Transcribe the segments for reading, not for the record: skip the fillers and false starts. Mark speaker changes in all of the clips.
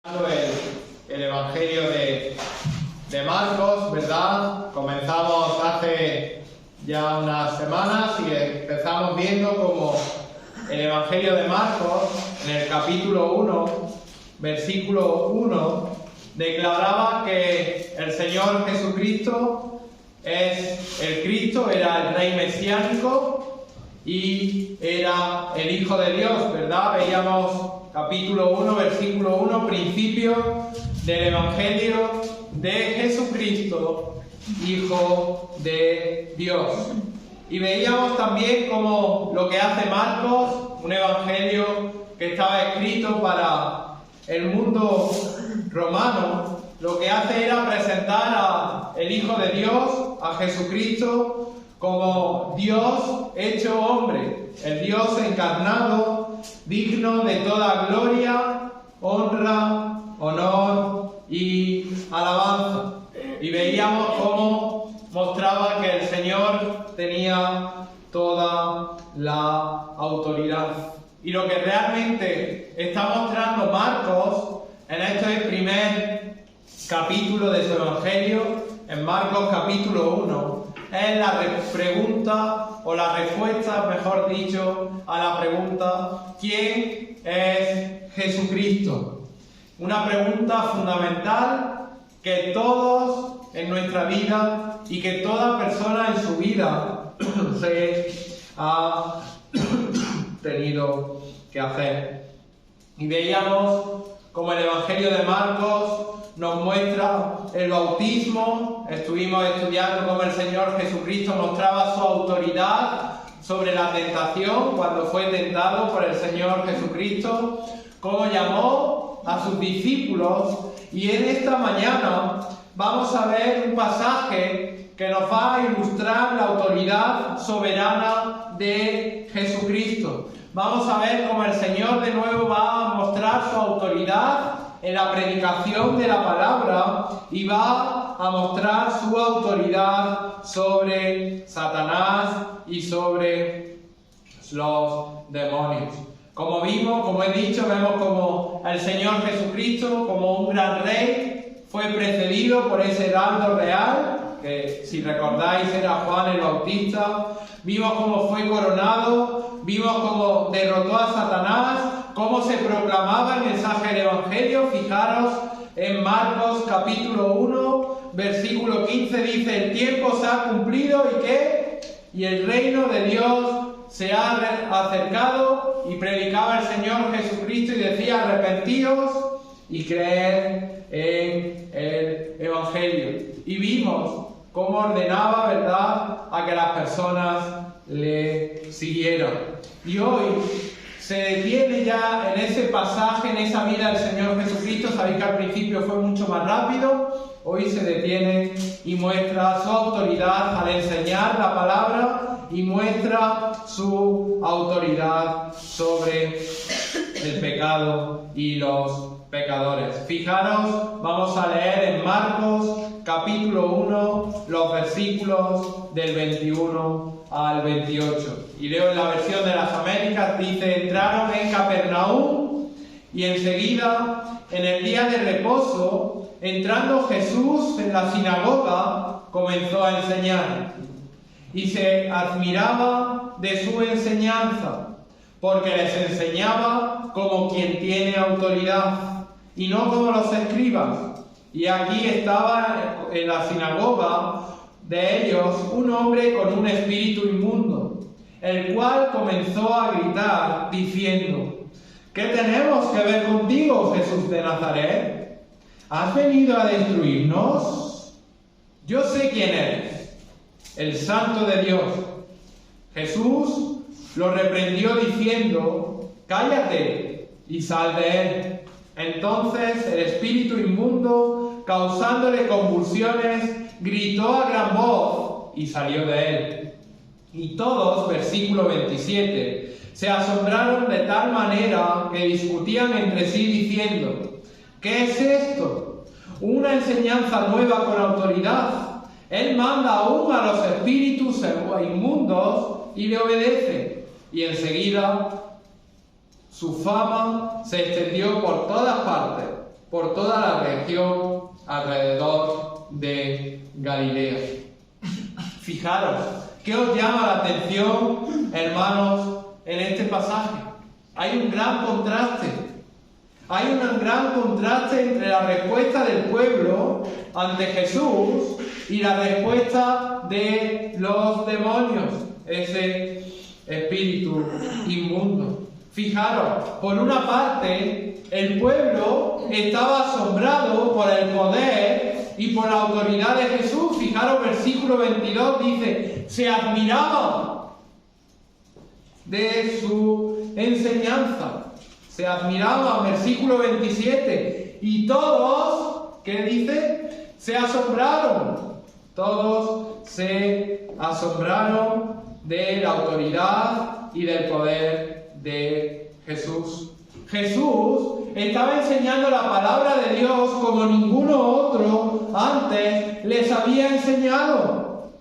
Speaker 1: El Evangelio de Marcos, ¿verdad? Comenzamos hace ya unas semanas y empezamos viendo cómo el Evangelio de Marcos, en el capítulo 1, versículo 1, declaraba que el Señor Jesucristo es el Cristo, era el Rey mesiánico y era el Hijo de Dios, ¿verdad? Veíamos capítulo 1, versículo 1, principio del Evangelio de Jesucristo, Hijo de Dios. Y veíamos también cómo lo que hace Marcos, un evangelio que estaba escrito para el mundo romano, lo que hace era presentar al Hijo de Dios, a Jesucristo, como Dios hecho hombre, el Dios encarnado, digno de toda gloria, honra, honor y alabanza. Y veíamos cómo mostraba que el Señor tenía toda la autoridad. Y lo que realmente está mostrando Marcos en este primer capítulo de su Evangelio, en Marcos capítulo 1, es la pregunta, o la respuesta, mejor dicho, a la pregunta: ¿quién es Jesucristo? Una pregunta fundamental que todos en nuestra vida y que toda persona en su vida se ha tenido que hacer. Y veíamos como el Evangelio de Marcos nos muestra el bautismo. Estuvimos estudiando cómo el Señor Jesucristo mostraba su autoridad sobre la tentación cuando fue tentado por el Señor Jesucristo, cómo llamó a sus discípulos. Y en esta mañana vamos a ver un pasaje que nos va a ilustrar la autoridad soberana de Jesucristo. Vamos a ver cómo el Señor de nuevo va a mostrar su autoridad en la predicación de la palabra y va a mostrar su autoridad sobre Satanás y sobre los demonios. Como vimos, como he dicho, vemos como el Señor Jesucristo, como un gran rey, fue precedido por ese heraldo real, que si recordáis era Juan el Bautista. Vimos cómo fue coronado, vimos cómo derrotó a Satanás, cómo se proclamaba el mensaje del Evangelio. Fijaros en Marcos capítulo 1, versículo 15, dice: el tiempo se ha cumplido y ¿qué? Y el reino de Dios se ha acercado. Y predicaba el Señor Jesucristo y decía: arrepentíos y creed en el Evangelio. Y vimos cómo ordenaba, ¿verdad?, a que las personas le siguieran. Y hoy se detiene ya en ese pasaje, en esa vida del Señor Jesucristo. Sabéis que al principio fue mucho más rápido. Hoy se detiene y muestra su autoridad al enseñar la palabra y muestra su autoridad sobre el pecado y los pecadores. Fijaros, vamos a leer en Marcos capítulo 1 los versículos del 21 al 28. Y leo en la versión de las Américas. Dice: entraron en Capernaum y enseguida, en el día de reposo, entrando Jesús en la sinagoga, comenzó a enseñar. Y se admiraba de su enseñanza, porque les enseñaba como quien tiene autoridad, y no como los escribas. Y aquí estaba en la sinagoga de ellos un hombre con un espíritu inmundo, el cual comenzó a gritar diciendo: ¿qué tenemos que ver contigo, Jesús de Nazaret? ¿Has venido a destruirnos? Yo sé quién eres, el Santo de Dios. Jesús lo reprendió diciendo: cállate y sal de él. Entonces el espíritu inmundo, causándole convulsiones, gritó a gran voz y salió de él. Y todos, versículo 27, se asombraron de tal manera que discutían entre sí diciendo: ¿qué es esto? Una enseñanza nueva con autoridad. Él manda aún a los espíritus inmundos y le obedece. Y enseguida su fama se extendió por todas partes por toda la región alrededor de Galilea. Fijaros, ¿qué os llama la atención, hermanos, en este pasaje? Hay un gran contraste. Hay un gran contraste entre la respuesta del pueblo ante Jesús y la respuesta de los demonios, ese espíritu inmundo. Fijaros, por una parte, el pueblo estaba asombrado por el poder y por la autoridad de Jesús. Fijaros, versículo 22 dice, se admiraban de su enseñanza. Se admiraban, versículo 27, y todos, ¿qué dice? Se asombraron. Todos se asombraron de la autoridad y del poder de Jesús. Jesús estaba enseñando la palabra de Dios como ninguno otro antes les había enseñado.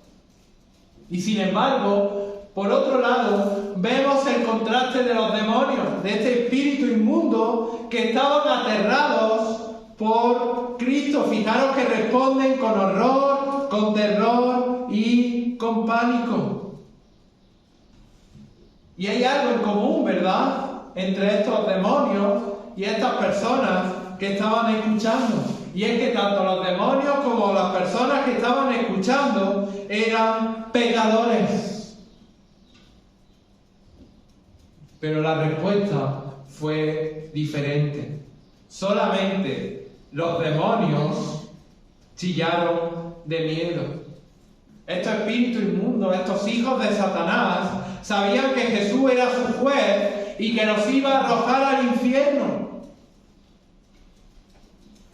Speaker 1: Y sin embargo, por otro lado, vemos el contraste de los demonios, de este espíritu inmundo que estaban aterrados por Cristo. Fijaros que responden con horror, con terror y con pánico. Y hay algo en común, ¿verdad?, entre estos demonios y estas personas que estaban escuchando. Y es que tanto los demonios como las personas que estaban escuchando eran pecadores. Pero la respuesta fue diferente. Solamente los demonios chillaron de miedo. Estos espíritus inmundos, estos hijos de Satanás, sabían que Jesús era su juez y que los iba a arrojar al infierno.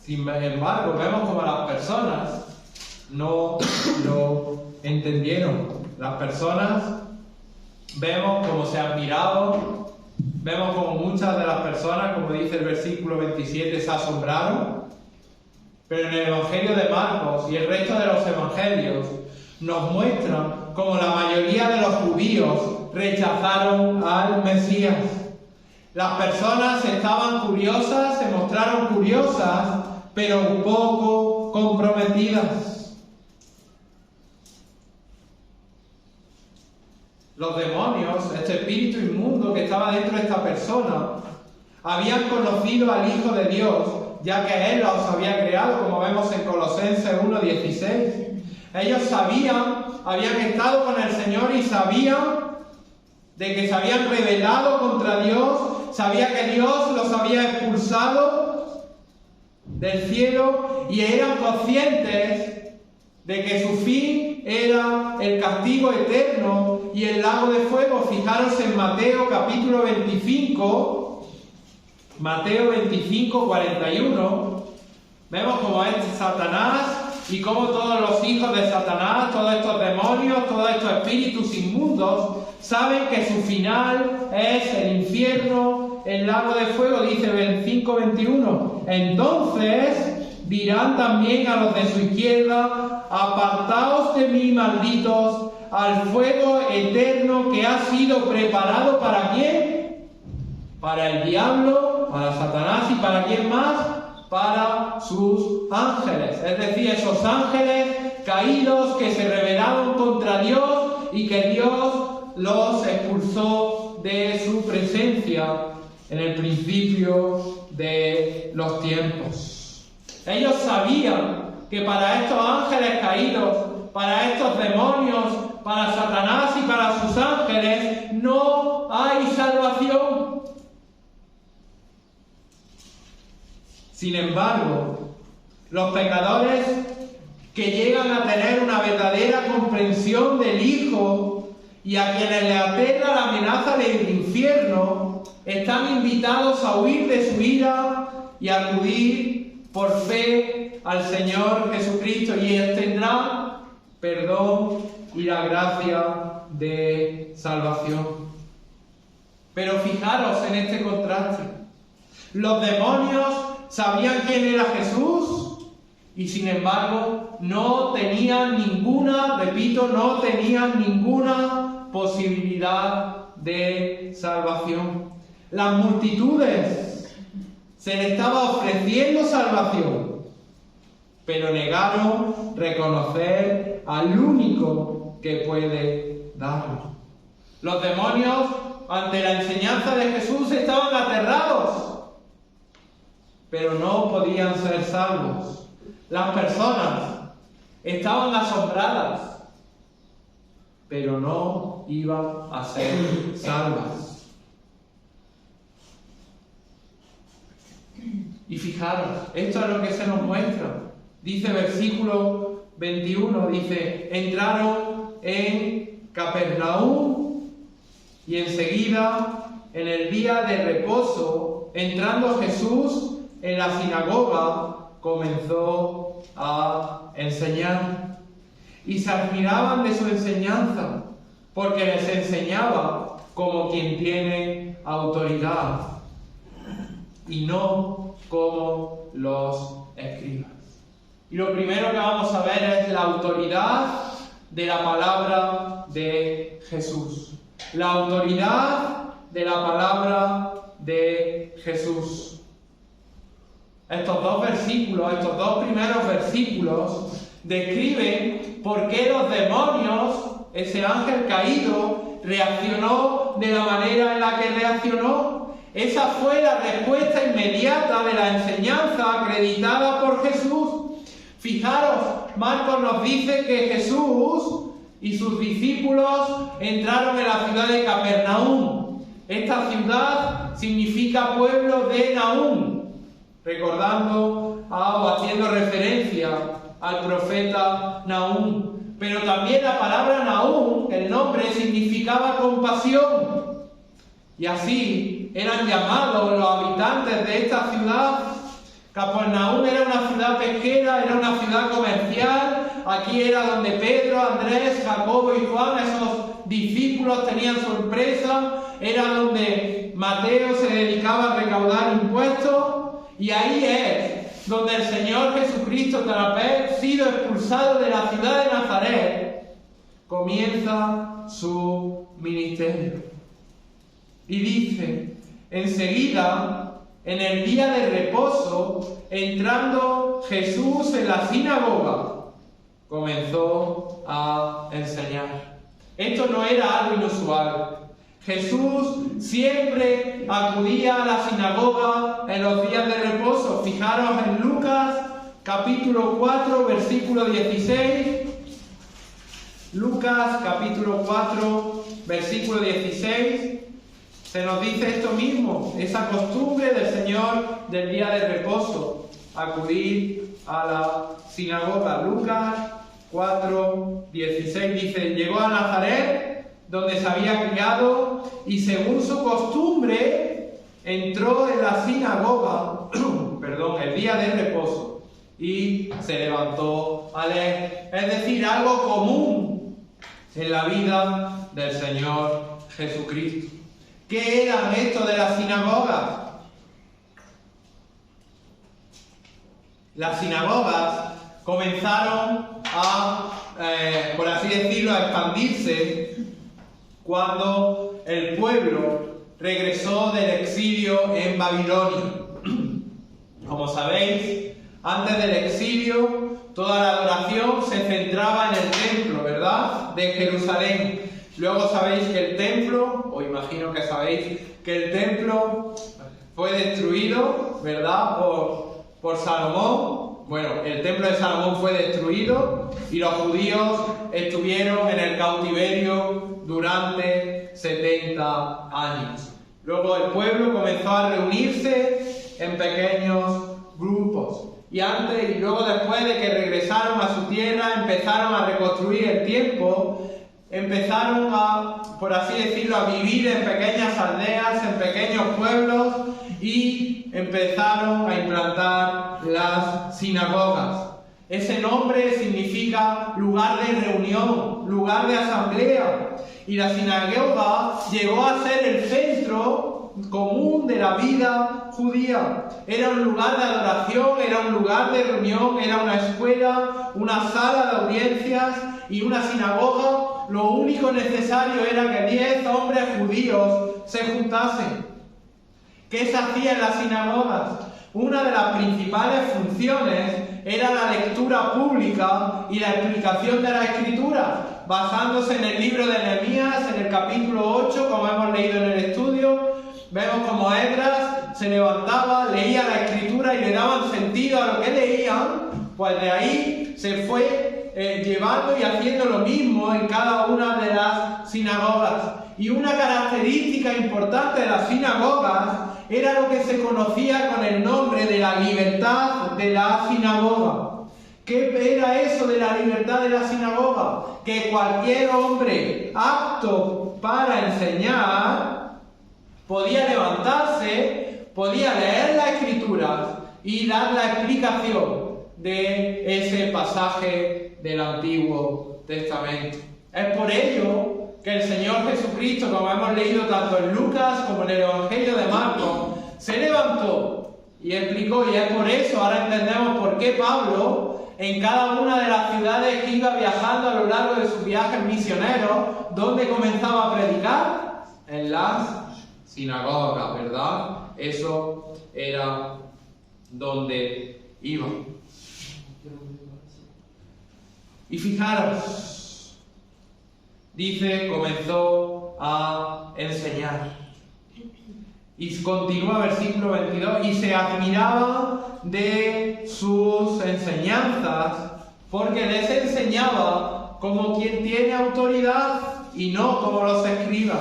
Speaker 1: Sin embargo, vemos como las personas no lo entendieron. Las personas vemos como se admiraron, vemos como muchas de las personas, como dice el versículo 27, se asombraron. Pero en el Evangelio de Marcos y el resto de los Evangelios nos muestran como la mayoría de los judíos rechazaron al Mesías. Las personas estaban curiosas, se mostraron curiosas, pero un poco comprometidas. Los demonios, este espíritu inmundo que estaba dentro de esta persona, habían conocido al Hijo de Dios, ya que Él los había creado, como vemos en Colosenses 1:16. Ellos sabían, habían estado con el Señor y sabían de que se habían rebelado contra Dios, sabía que Dios los había expulsado del cielo y eran conscientes de que su fin era el castigo eterno y el lago de fuego. Fijaros en Mateo capítulo 25, Mateo 25, 41, vemos cómo es Satanás y cómo todos los hijos de Satanás, todos estos demonios, todos estos espíritus inmundos, saben que su final es el infierno, el lago de fuego. Dice 25:21. Entonces dirán también a los de su izquierda: apartaos de mí, malditos, al fuego eterno que ha sido preparado ¿para quién? Para el diablo, para Satanás, y ¿para quién más? Para sus ángeles, es decir, esos ángeles caídos que se rebelaron contra Dios y que Dios los expulsó de su presencia en el principio de los tiempos. Ellos sabían que para estos ángeles caídos, para estos demonios, para Satanás y para sus ángeles, no hay salvación. Sin embargo, los pecadores que llegan a tener una verdadera comprensión del Hijo y a quienes le aterra la amenaza del infierno, están invitados a huir de su ira y a acudir por fe al Señor Jesucristo, y tendrán perdón y la gracia de salvación. Pero fijaros en este contraste. Los demonios sabían quién era Jesús y sin embargo no tenían ninguna, repito, no tenían ninguna posibilidad de salvación. Las multitudes Se le estaba ofreciendo salvación, pero negaron reconocer al único que puede darlo. Los demonios, ante la enseñanza de Jesús, estaban aterrados, pero no podían ser salvos. Las personas estaban asombradas, pero no iban a ser salvas. Y fijaros, esto es lo que se nos muestra. Dice versículo 21, dice, entraron en Capernaum y enseguida, en el día de reposo, entrando Jesús en la sinagoga, comenzó a enseñar. Y se admiraban de su enseñanza, porque les enseñaba como quien tiene autoridad, y no como los escribas. Y lo primero que vamos a ver es la autoridad de la palabra de Jesús. La autoridad de la palabra de Jesús. Estos dos primeros versículos, describen por qué los demonios, ese ángel caído, reaccionó de la manera en la que reaccionó. Esa fue la respuesta inmediata de la enseñanza acreditada por Jesús. Fijaros, Marcos nos dice que Jesús y sus discípulos entraron en la ciudad de Capernaum. Esta ciudad significa pueblo de Nahum, recordando o haciendo referencia al profeta Nahum. Pero también la palabra Nahum, el nombre, significaba compasión. Y así eran llamados los habitantes de esta ciudad. Capernaum era una ciudad pesquera, era una ciudad comercial. Aquí era donde Pedro, Andrés, Jacobo y Juan, esos discípulos, tenían su empresa. Era donde Mateo se dedicaba a recaudar impuestos. Y ahí es donde el Señor Jesucristo, tras haber sido expulsado de la ciudad de Nazaret, comienza su ministerio. Y dice, enseguida, en el día de reposo, entrando Jesús en la sinagoga, comenzó a enseñar. Esto no era algo inusual. Jesús siempre acudía a la sinagoga en los días de reposo. Fijaros en Lucas, capítulo 4, versículo 16. Lucas, capítulo 4, versículo 16. Se nos dice esto mismo, esa costumbre del Señor del día de reposo, acudir a la sinagoga. Lucas 4, 16 dice, llegó a Nazaret, donde se había criado, y según su costumbre, entró en la sinagoga, el día de reposo, y se levantó a leer. Es decir, algo común en la vida del Señor Jesucristo. ¿Qué eran esto de las sinagogas? Las sinagogas comenzaron a, por así decirlo, a expandirse cuando el pueblo regresó del exilio en Babilonia. Como sabéis, antes del exilio, toda la adoración se centraba en el templo, ¿verdad?, de Jerusalén. Luego sabéis que el templo, o imagino que sabéis que el templo fue destruido, ¿verdad?, por Salomón. Bueno, el templo de Salomón fue destruido y los judíos estuvieron en el cautiverio durante 70 años. Luego el pueblo comenzó a reunirse en pequeños grupos. Y luego después de que regresaron a su tierra, empezaron a reconstruir el templo. Empezaron a, por así decirlo, a vivir en pequeñas aldeas, en pequeños pueblos, y empezaron a implantar las sinagogas. Ese nombre significa lugar de reunión, lugar de asamblea. Y la sinagoga llegó a ser el centro común de la vida judía. Era un lugar de adoración, era un lugar de reunión, era una escuela, una sala de audiencias y una sinagoga. Lo único necesario era que 10 hombres judíos se juntasen. ¿Qué se hacía en las sinagogas? una de las principales funciones era la lectura pública y la explicación de la Escritura, basándose en el libro de Nehemías, en el capítulo 8, como hemos leído en el estudio. Vemos como Esdras se levantaba, leía la Escritura y le daban sentido a lo que leían, pues de ahí se fue llevando y haciendo lo mismo en cada una de las sinagogas. Y una característica importante de las sinagogas era lo que se conocía con el nombre de la libertad de la sinagoga. ¿Qué era eso de la libertad de la sinagoga? Que cualquier hombre apto para enseñar podía levantarse, podía leer la Escritura y dar la explicación de ese pasaje del Antiguo Testamento. Es por ello que el Señor Jesucristo, como hemos leído tanto en Lucas como en el Evangelio de Marcos, se levantó y explicó, y es por eso, ahora entendemos por qué Pablo, en cada una de las ciudades que iba viajando a lo largo de sus viajes misioneros, ¿dónde comenzaba a predicar? En las sinagogas, ¿verdad? Eso era donde iba. Y fijaros, dice, comenzó a enseñar. Y continúa versículo 22, y se admiraba de sus enseñanzas, porque les enseñaba como quien tiene autoridad y no como los escribas.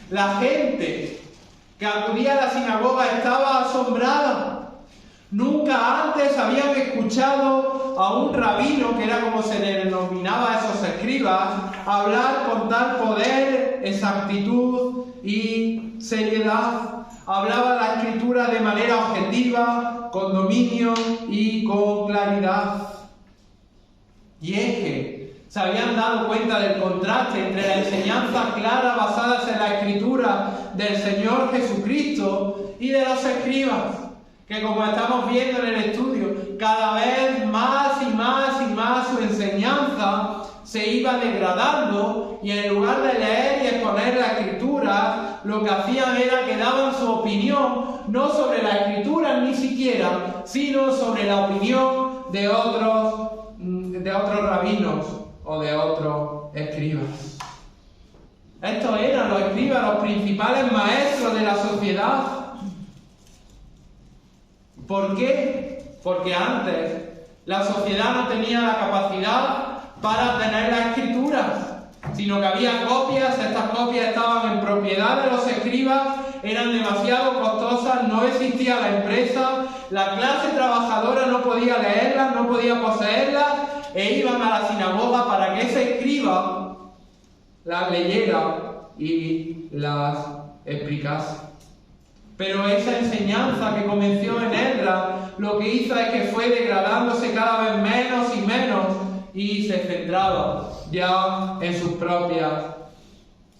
Speaker 1: La gente que acudía a la sinagoga estaba asombrada. Nunca antes habían escuchado a un rabino, que era como se le denominaba a esos escribas, hablar con tal poder, exactitud y seriedad. Hablaba la Escritura de manera objetiva, con dominio y con claridad. Y es que se habían dado cuenta del contraste entre la enseñanza clara basadas en la Escritura del Señor Jesucristo y de los escribas, que como estamos viendo en el estudio, cada vez más y más y más su enseñanza se iba degradando, y en lugar de leer y exponer la Escritura, lo que hacían era que daban su opinión, no sobre la Escritura ni siquiera, sino sobre la opinión de otros rabinos o de otros escribas. Estos eran los escribas, los principales maestros de la sociedad. ¿Por qué? Porque antes la sociedad no tenía la capacidad para tener las Escrituras, sino que había copias. Estas copias estaban en propiedad de los escribas, eran demasiado costosas, no existía la empresa, la clase trabajadora no podía leerlas, no podía poseerlas, e iban a la sinagoga para que ese escriba las leyera y las explicase. Pero esa enseñanza que comenzó en Esdras, lo que hizo es que fue degradándose cada vez menos y menos, y se centraba ya en sus propias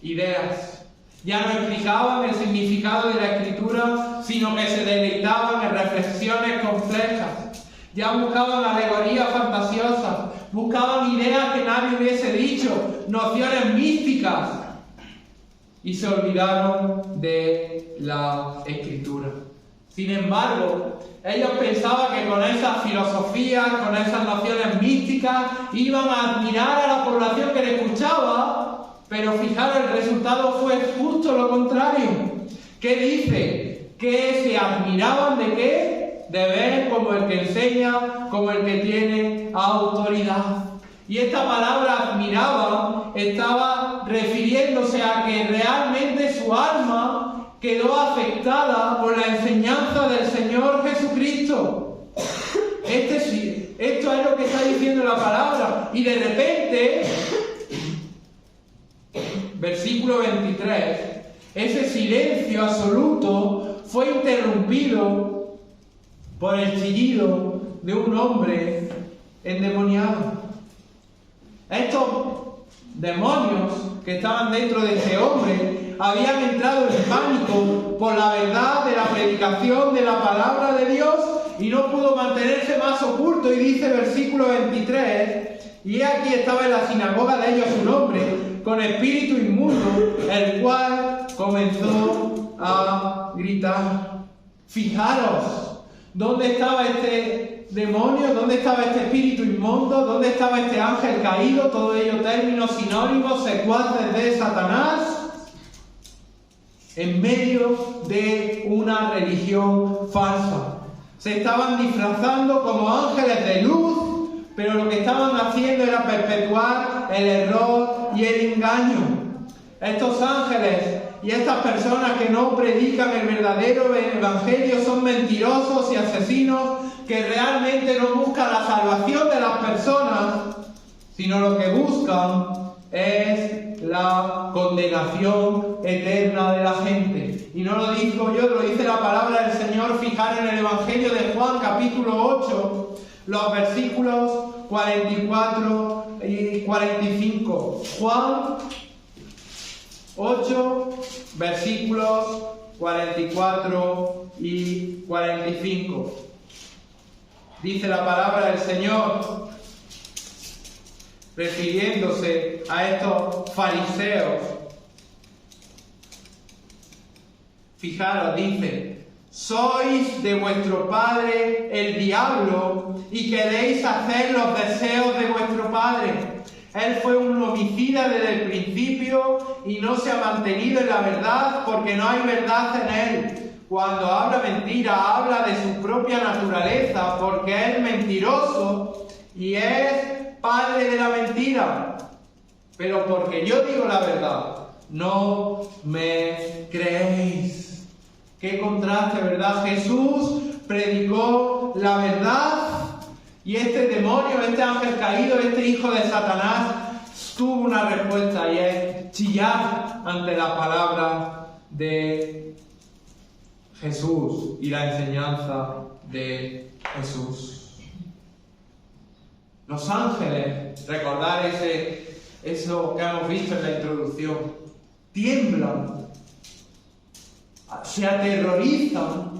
Speaker 1: ideas. Ya no explicaban el significado de la Escritura, sino que se deleitaban en reflexiones complejas. Ya buscaban alegorías fantasiosas, buscaban ideas que nadie hubiese dicho, nociones místicas, y se olvidaron de la Escritura. Sin embargo, ellos pensaban que con esas filosofías, con esas nociones místicas, iban a admirar a la población que le escuchaba, pero fijaros, el resultado fue justo lo contrario. ¿Qué dice? Que se admiraban ¿de qué? De ver como el que enseña, como el que tiene autoridad. Y esta palabra admiraba estaba refiriéndose a que realmente su alma quedó afectada por la enseñanza del Señor Jesucristo. Esto es lo que está diciendo la palabra. Y de repente, versículo 23, ese silencio absoluto fue interrumpido por el chillido de un hombre endemoniado. Estos demonios que estaban dentro de ese hombre habían entrado en pánico por la verdad de la predicación de la palabra de Dios, y no pudo mantenerse más oculto. Y dice versículo 23, y aquí estaba en la sinagoga de ellos un hombre con espíritu inmundo, el cual comenzó a gritar. Fijaros, ¿Dónde estaba este demonio? ¿Dónde estaba este espíritu inmundo? ¿Dónde estaba este ángel caído? Todo ello términos sinónimos, secuaces de Satanás, en medio de una religión falsa. Se estaban disfrazando como ángeles de luz, pero lo que estaban haciendo era perpetuar el error y el engaño. Estos ángeles y estas personas que no predican el verdadero evangelio son mentirosos y asesinos que realmente no buscan la salvación de las personas, sino lo que buscan es la condenación eterna de la gente. Y no lo digo yo, lo dice la palabra del Señor. Fijar en el Evangelio de Juan, capítulo 8, los versículos 44 y 45. Juan 8, versículos 44 y 45. Dice la palabra del Señor, refiriéndose a estos fariseos. Fijaros, dice: sois de vuestro padre el diablo y queréis hacer los deseos de vuestro padre. Él fue un homicida desde el principio y no se ha mantenido en la verdad, porque no hay verdad en él. Cuando habla mentira, habla de su propia naturaleza, porque es mentiroso y es padre de la mentira. Pero porque yo digo la verdad, no me creéis. Qué contraste, ¿verdad? Jesús predicó la verdad y este demonio, este ángel caído, este hijo de Satanás, tuvo una respuesta, y es chillar ante la palabra de Jesús y la enseñanza de Jesús. Los ángeles, recordar eso que hemos visto en la introducción, tiemblan, se aterrorizan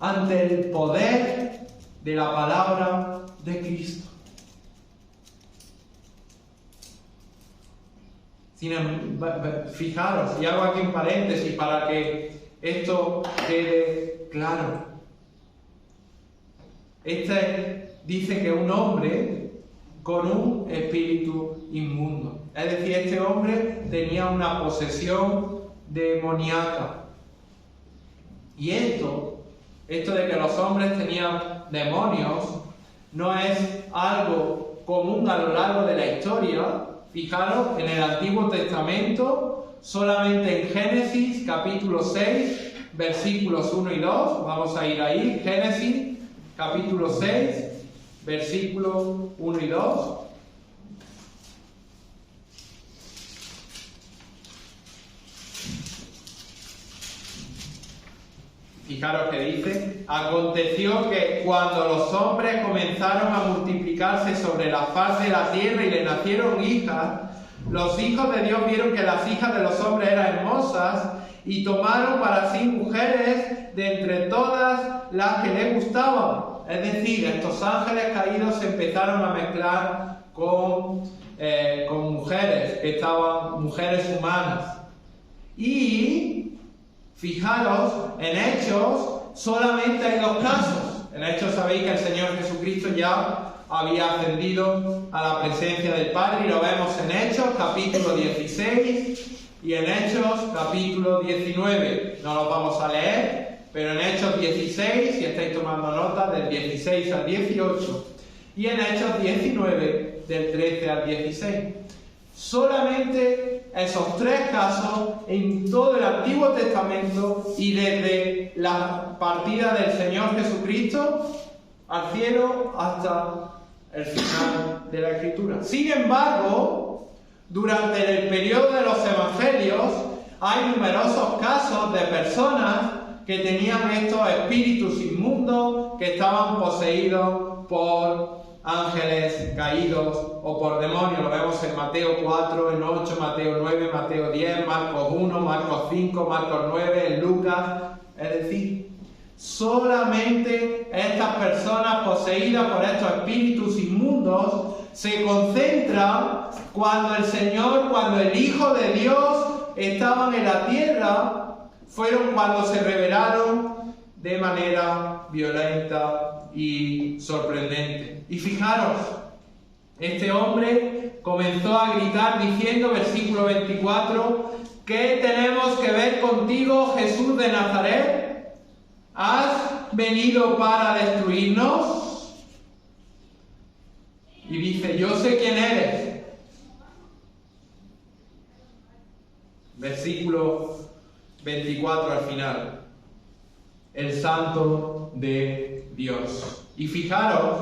Speaker 1: ante el poder de la palabra de Cristo. Fijaros, y hago aquí un paréntesis para que esto quede claro. Dice que un hombre con un espíritu inmundo. Es decir, este hombre tenía una posesión demoníaca. Y esto de que los hombres tenían demonios no es algo común a lo largo de la historia. Fijaros, en el Antiguo Testamento, solamente en Génesis capítulo 6, versículos 1 y 2, vamos a ir ahí, Génesis capítulo 6, versículos 1 y 2. Fijaros que dice: aconteció que cuando los hombres comenzaron a multiplicarse sobre la faz de la tierra y le nacieron hijas, los hijos de Dios vieron que las hijas de los hombres eran hermosas y tomaron para sí mujeres de entre todas las que les gustaban. Es decir, estos ángeles caídos se empezaron a mezclar con mujeres, que estaban mujeres humanas. Y fijaros, en Hechos solamente hay dos casos. En Hechos sabéis que el Señor Jesucristo ya había ascendido a la presencia del Padre, y lo vemos en Hechos capítulo 16 y en Hechos capítulo 19. No los vamos a leer, pero en Hechos 16, si estáis tomando nota, del 16 al 18, y en Hechos 19, del 13 al 16. Solamente esos tres casos en todo el Antiguo Testamento, y desde la partida del Señor Jesucristo al cielo hasta el final de la Escritura. Sin embargo, durante el periodo de los Evangelios hay numerosos casos de personas que tenían estos espíritus inmundos, que estaban poseídos por ángeles caídos o por demonios. Lo vemos en Mateo 4, en 8, Mateo 9, Mateo 10, Marcos 1, Marcos 5, Marcos 9, en Lucas. Es decir, solamente estas personas poseídas por estos espíritus inmundos se concentran cuando el Hijo de Dios estaban en la tierra. Fueron cuando se rebelaron de manera violenta y sorprendente. Y fijaros, este hombre comenzó a gritar diciendo, versículo 24, ¿qué tenemos que ver contigo, Jesús de Nazaret? ¿Has venido para destruirnos? Y dice, yo sé quién eres. Versículo 24 al final. El Santo de Dios. Y fijaros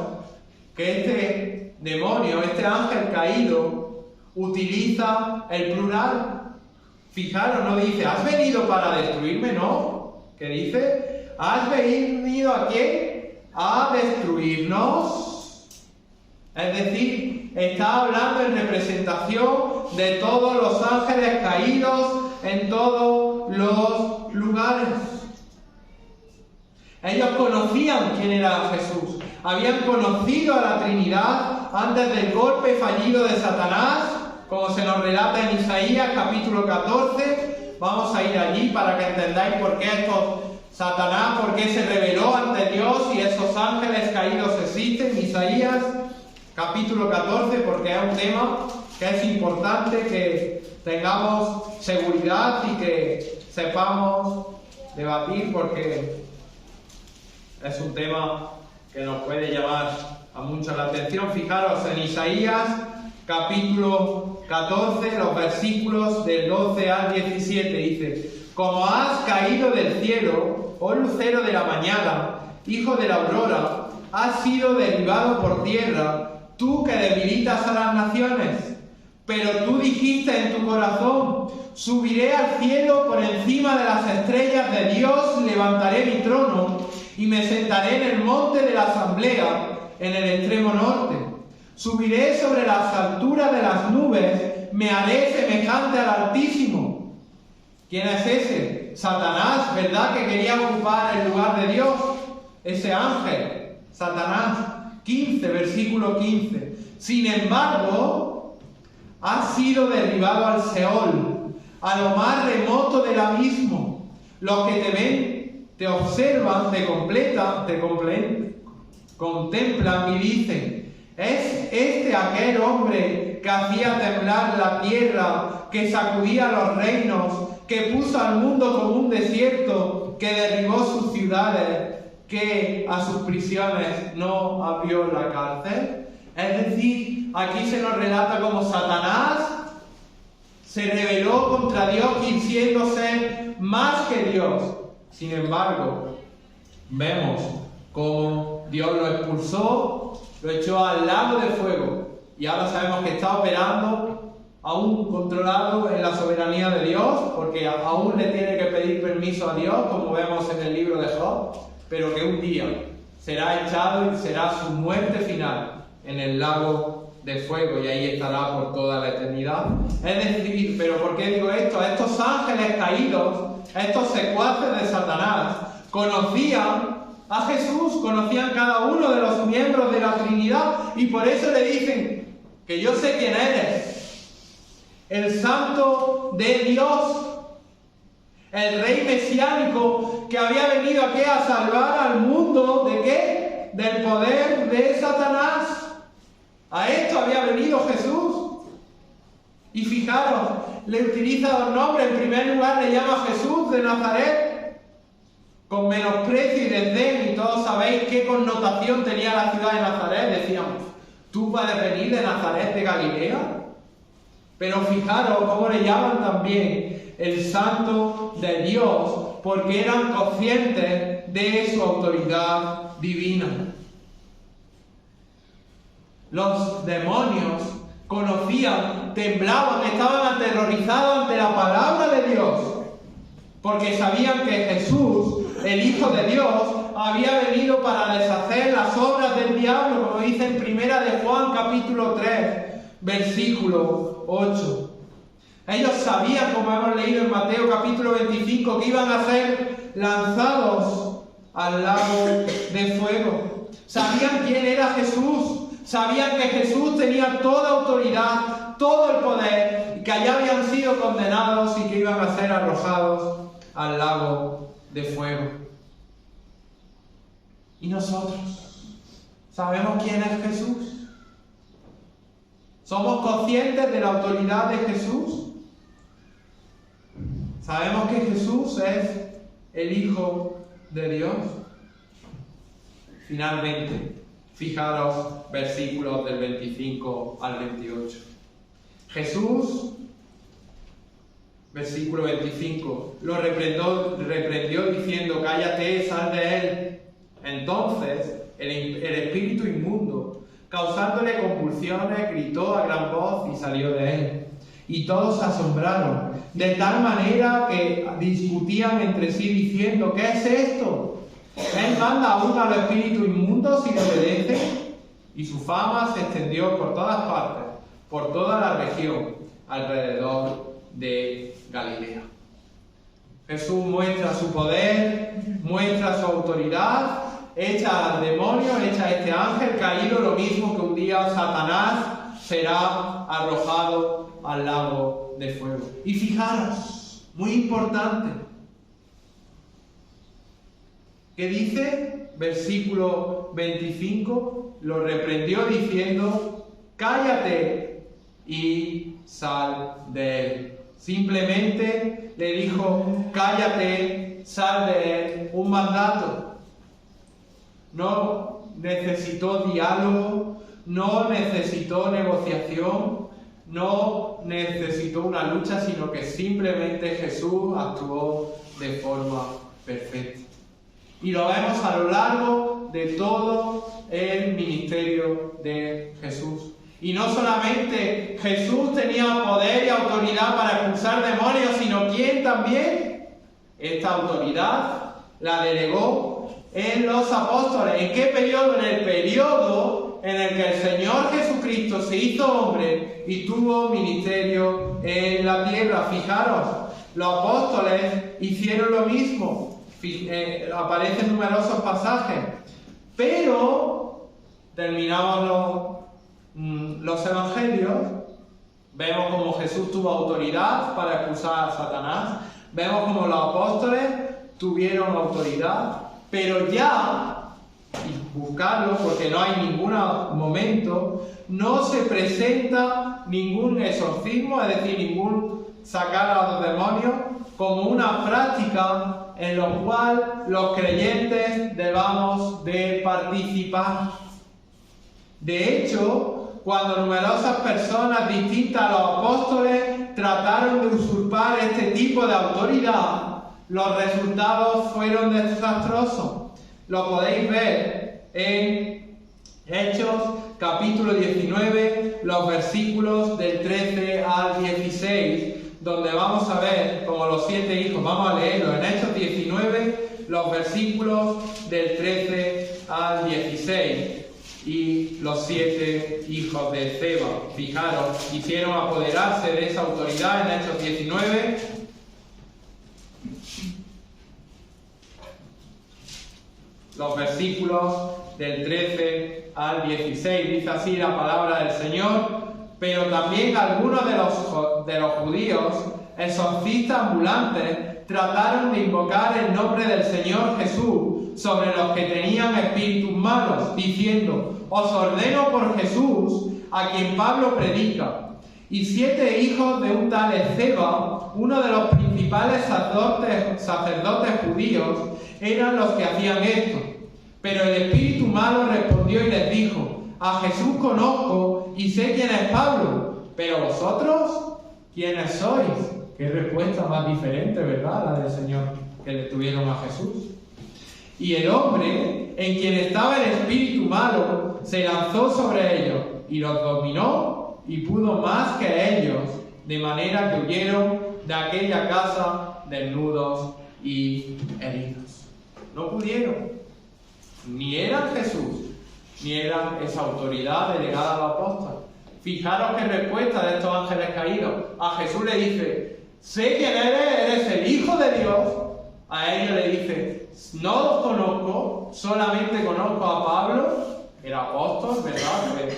Speaker 1: que este demonio, este ángel caído, utiliza el plural. Fijaros, no dice, ¿has venido para destruirme? No. ¿Qué dice? ¿Has venido a qué? A destruirnos. Es decir, está hablando en representación de todos los ángeles caídos en todos los lugares. Ellos conocían quién era Jesús. Habían conocido a la Trinidad antes del golpe fallido de Satanás, como se nos relata en Isaías capítulo 14. Vamos a ir allí para que entendáis por qué Satanás, por qué se rebeló ante Dios y esos ángeles caídos existen. Isaías capítulo 14, porque es un tema que es importante que tengamos seguridad y que sepamos debatir, porque es un tema que nos puede llamar a mucho la atención. Fijaros en Isaías capítulo 14, los versículos del 12 al 17, dice: Como has caído del cielo, oh lucero de la mañana, hijo de la aurora, has sido derribado por tierra, tú que debilitas a las naciones. Pero tú dijiste en tu corazón: subiré al cielo, por encima de las estrellas de Dios levantaré mi trono, y me sentaré en el monte de la asamblea, en el extremo norte. Subiré sobre las alturas de las nubes, me haré semejante al Altísimo. ¿Quién es ese? Satanás, ¿verdad? Que quería ocupar el lugar de Dios. Ese ángel, Satanás. 15, versículo 15. Sin embargo, has sido derribado al Seol, a lo más remoto del abismo. Los que te ven, te observan, te contemplan y dicen: ¿es este aquel hombre que hacía temblar la tierra, que sacudía los reinos, que puso al mundo como un desierto, que derribó sus ciudades, que a sus prisiones no abrió la cárcel? Es decir, aquí se nos relata como Satanás se rebeló contra Dios quisiendo ser más que Dios. Sin embargo, vemos cómo Dios lo expulsó, lo echó al lago de fuego, y ahora sabemos que está operando, aún controlado en la soberanía de Dios, porque aún le tiene que pedir permiso a Dios, como vemos en el libro de Job, pero que un día será echado y será su muerte final en el lago de fuego, y ahí estará por toda la eternidad. Es decir, ¿pero por qué digo esto? Estos ángeles caídos, estos secuaces de Satanás, conocían a Jesús, conocían cada uno de los miembros de la Trinidad, y por eso le dicen: que yo sé quién eres, el Santo de Dios, el Rey mesiánico que había venido aquí a salvar al mundo, ¿de qué? Del poder de Satanás. A esto había venido Jesús. Y fijaros, le utiliza dos nombres. En primer lugar le llama Jesús de Nazaret, con menosprecio y desdén, y todos sabéis qué connotación tenía la ciudad de Nazaret. Decíamos: ¿tú puedes venir de Nazaret de Galilea? Pero fijaros cómo le llaman también el Santo de Dios, porque eran conscientes de su autoridad divina. Los demonios conocían, temblaban, estaban aterrorizados ante la palabra de Dios, porque sabían que Jesús, el Hijo de Dios, había venido para deshacer las obras del diablo, como dice en Primera de Juan capítulo 3, versículo 8. Ellos sabían, como hemos leído en Mateo capítulo 25, que iban a ser lanzados al lago de fuego. Sabían quién era Jesús. Sabían que Jesús tenía toda autoridad, todo el poder, y que allá habían sido condenados y que iban a ser arrojados al lago de fuego. ¿Y nosotros? ¿Sabemos quién es Jesús? ¿Somos conscientes de la autoridad de Jesús? ¿Sabemos que Jesús es el Hijo de Dios? Finalmente, fijaros versículos del 25 al 28. Jesús, versículo 25, lo reprendió diciendo: cállate, sal de él. Entonces el espíritu inmundo, causándole convulsiones, gritó a gran voz y salió de él. Y todos se asombraron, de tal manera que discutían entre sí diciendo: ¿qué es esto? Él manda aún a los espíritus inmundos y le obedece. Y su fama se extendió por todas partes, por toda la región alrededor de Galilea. Jesús muestra su poder, muestra su autoridad, echa al demonio, echa a este ángel caído, lo mismo que un día Satanás será arrojado al lago de fuego. Y fijaros, muy importante, ¿qué dice? Versículo 25, lo reprendió diciendo: cállate y sal de él. Simplemente le dijo: cállate, sal de él, un mandato. No necesitó diálogo, no necesitó negociación, no necesitó una lucha, sino que simplemente Jesús actuó de forma perfecta. Y lo vemos a lo largo de todo el ministerio de Jesús. Y no solamente Jesús tenía poder y autoridad para expulsar demonios, sino ¿quién también? Esta autoridad la delegó en los apóstoles. ¿En qué periodo? En el periodo en el que el Señor Jesucristo se hizo hombre y tuvo ministerio en la tierra. Fijaros, los apóstoles hicieron lo mismo. Aparecen numerosos pasajes, pero terminamos los evangelios, vemos como Jesús tuvo autoridad para expulsar a Satanás, vemos como los apóstoles tuvieron autoridad, pero ya, y buscarlo porque no hay ningún momento, no se presenta ningún exorcismo, es decir, ningún sacar a los demonios, como una práctica en la cual los creyentes debamos de participar. De hecho, cuando numerosas personas distintas a los apóstoles trataron de usurpar este tipo de autoridad, los resultados fueron desastrosos. Lo podéis ver en Hechos, capítulo 19, los versículos del 13 al 16, donde vamos a ver como los 7 hijos, vamos a leerlo en Hechos 19, los versículos del 13 al 16. Y los 7 hijos de Ceba, fijaros, quisieron apoderarse de esa autoridad en Hechos 19. Los versículos del 13 al 16, dice así la palabra del Señor: pero también algunos de los judíos, exorcistas ambulantes, trataron de invocar el nombre del Señor Jesús sobre los que tenían espíritus malos, diciendo: os ordeno por Jesús, a quien Pablo predica. Y 7 hijos de un tal Esceva, uno de los principales sacerdotes judíos, eran los que hacían esto. Pero el espíritu malo respondió y les dijo: a Jesús conozco y sé quién es Pablo, pero vosotros, ¿quiénes sois? Qué respuesta más diferente, ¿verdad? La del Señor que le tuvieron a Jesús. Y el hombre en quien estaba el espíritu malo se lanzó sobre ellos y los dominó y pudo más que ellos, de manera que huyeron de aquella casa desnudos y heridos. No pudieron. Ni eran Jesús, ni eran esa autoridad delegada a los apóstoles. Fijaros qué respuesta de estos ángeles caídos. A Jesús le dice: sé quién eres el Hijo de Dios. A ellos le dice: no los conozco, solamente conozco a Pablo, el apóstol, ¿verdad?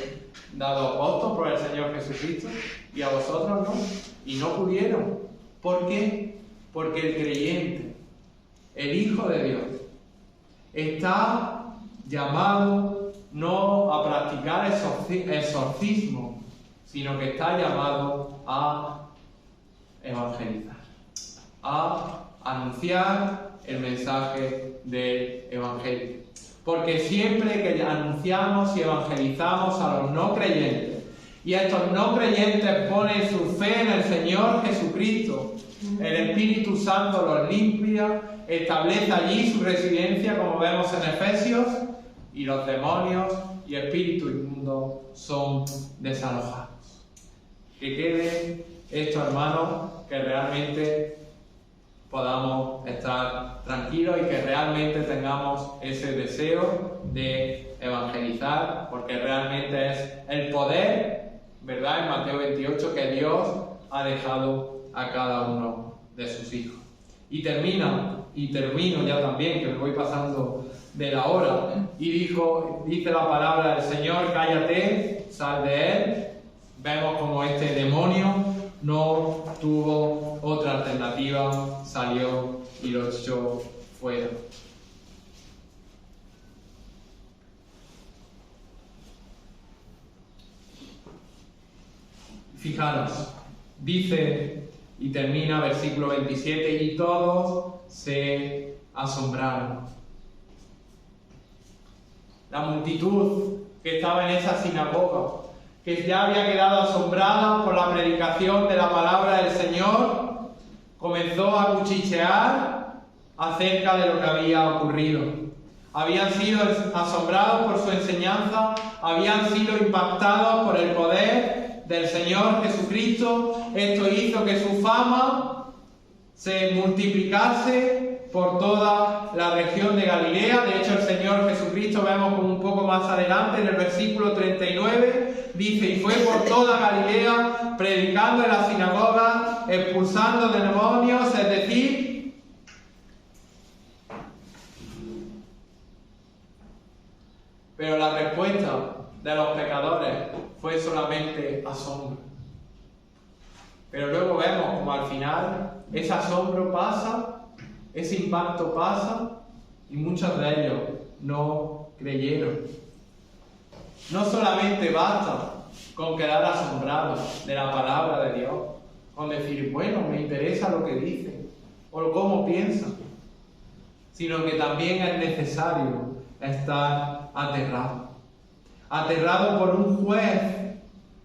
Speaker 1: Dado apóstol por el Señor Jesucristo, y a vosotros no. Y no pudieron. ¿Por qué? Porque el creyente, el Hijo de Dios, está llamado no a practicar exorcismo, sino que está llamado a evangelizar, a anunciar el mensaje del Evangelio. Porque siempre que anunciamos y evangelizamos a los no creyentes, y estos no creyentes ponen su fe en el Señor Jesucristo, el Espíritu Santo los limpia, establece allí su residencia, como vemos en Efesios, y los demonios y espíritus inmundos son desalojados. Que quede esto, hermanos, que realmente podamos estar tranquilos y que realmente tengamos ese deseo de evangelizar, porque realmente es el poder, ¿verdad?, en Mateo 28, que Dios ha dejado a cada uno de sus hijos. Y termino ya también, que me voy pasando de la hora, y dice la palabra del Señor: cállate, sal de él. Vemos como este demonio no tuvo otra alternativa, salió y lo echó fuera. Fijaros, dice y termina versículo 27, y todos se asombraron. La multitud que estaba en esa sinagoga, que ya había quedado asombrada por la predicación de la palabra del Señor, comenzó a cuchichear acerca de lo que había ocurrido. Habían sido asombrados por su enseñanza, habían sido impactados por el poder del Señor Jesucristo. Esto hizo que su fama se multiplicase por toda la región de Galilea. De hecho, el Señor Jesucristo, vemos como un poco más adelante en el versículo 39, dice: y fue por toda Galilea predicando en la sinagoga, expulsando demonios, es decir, pero la respuesta de los pecadores fue solamente asombro. Pero luego vemos como al final ese asombro pasa, ese impacto pasa, y muchos de ellos no creyeron. No solamente basta con quedar asombrados de la palabra de Dios, con decir, bueno, me interesa lo que dice, o cómo piensan, sino que también es necesario estar aterrado. Aterrado por un juez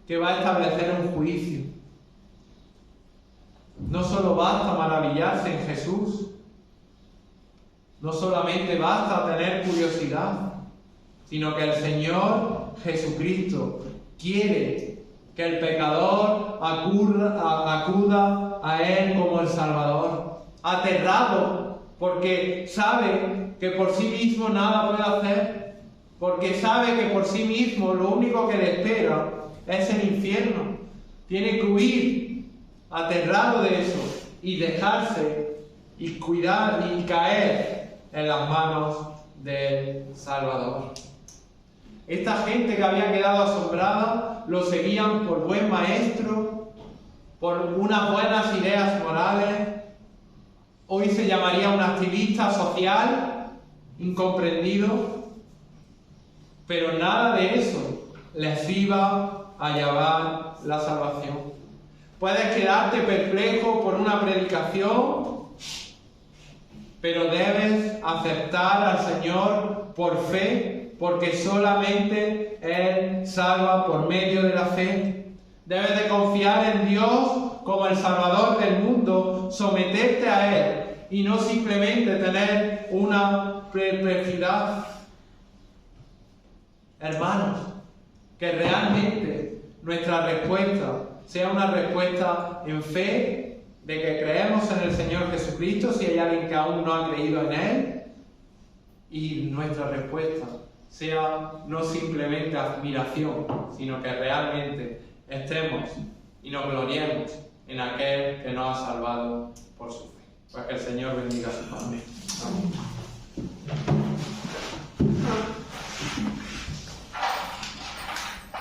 Speaker 1: que va a establecer un juicio. No solo basta maravillarse en Jesús, no solamente basta tener curiosidad, sino que el Señor Jesucristo quiere que el pecador acuda a Él como el Salvador. Aterrado porque sabe que por sí mismo nada puede hacer, porque sabe que por sí mismo lo único que le espera es el infierno. Tiene que huir, aterrado de eso, y dejarse y cuidar y caer en las manos del Salvador. Esta gente que había quedado asombrada lo seguían por buen maestro, por unas buenas ideas morales. Hoy se llamaría un activista social incomprendido, pero nada de eso les iba a llevar la salvación. Puedes quedarte perplejo por una predicación, pero debes aceptar al Señor por fe, porque solamente Él salva por medio de la fe. Debes de confiar en Dios como el Salvador del mundo, someterte a Él y no simplemente tener una perplejidad. Hermanos, que realmente nuestra respuesta sea una respuesta en fe, de que creemos en el Señor Jesucristo, si hay alguien que aún no ha creído en Él, y nuestra respuesta sea no simplemente admiración, sino que realmente estemos y nos gloriemos en aquel que nos ha salvado por su fe. Pues que el Señor bendiga a su familia. Amén.